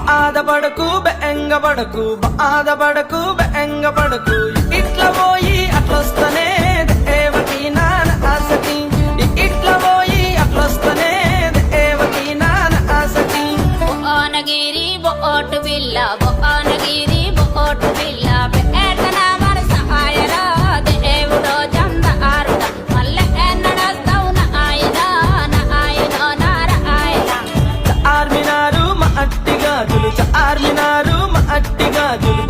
బాధపడకు బెంగపడకు బాధపడకు బెంగపడకు ఇట్లా పోయి అట్లొస్తనే దేవకి నాన్న ఆసకి ఇట్లా పోయి అట్లొస్తనే దేవకి నాన్న ఆసకి భువనగిరి బోటు బిల్ల భువనగిరి బోటు బిల్ల పేటన మన సహాయరా దేవుడో జందారుడా మల్లె ఎన్నడస్తావు నాయన చార్మినారు మా అట్టి గాజులు చార్మినారు మా అట్టి గాజులు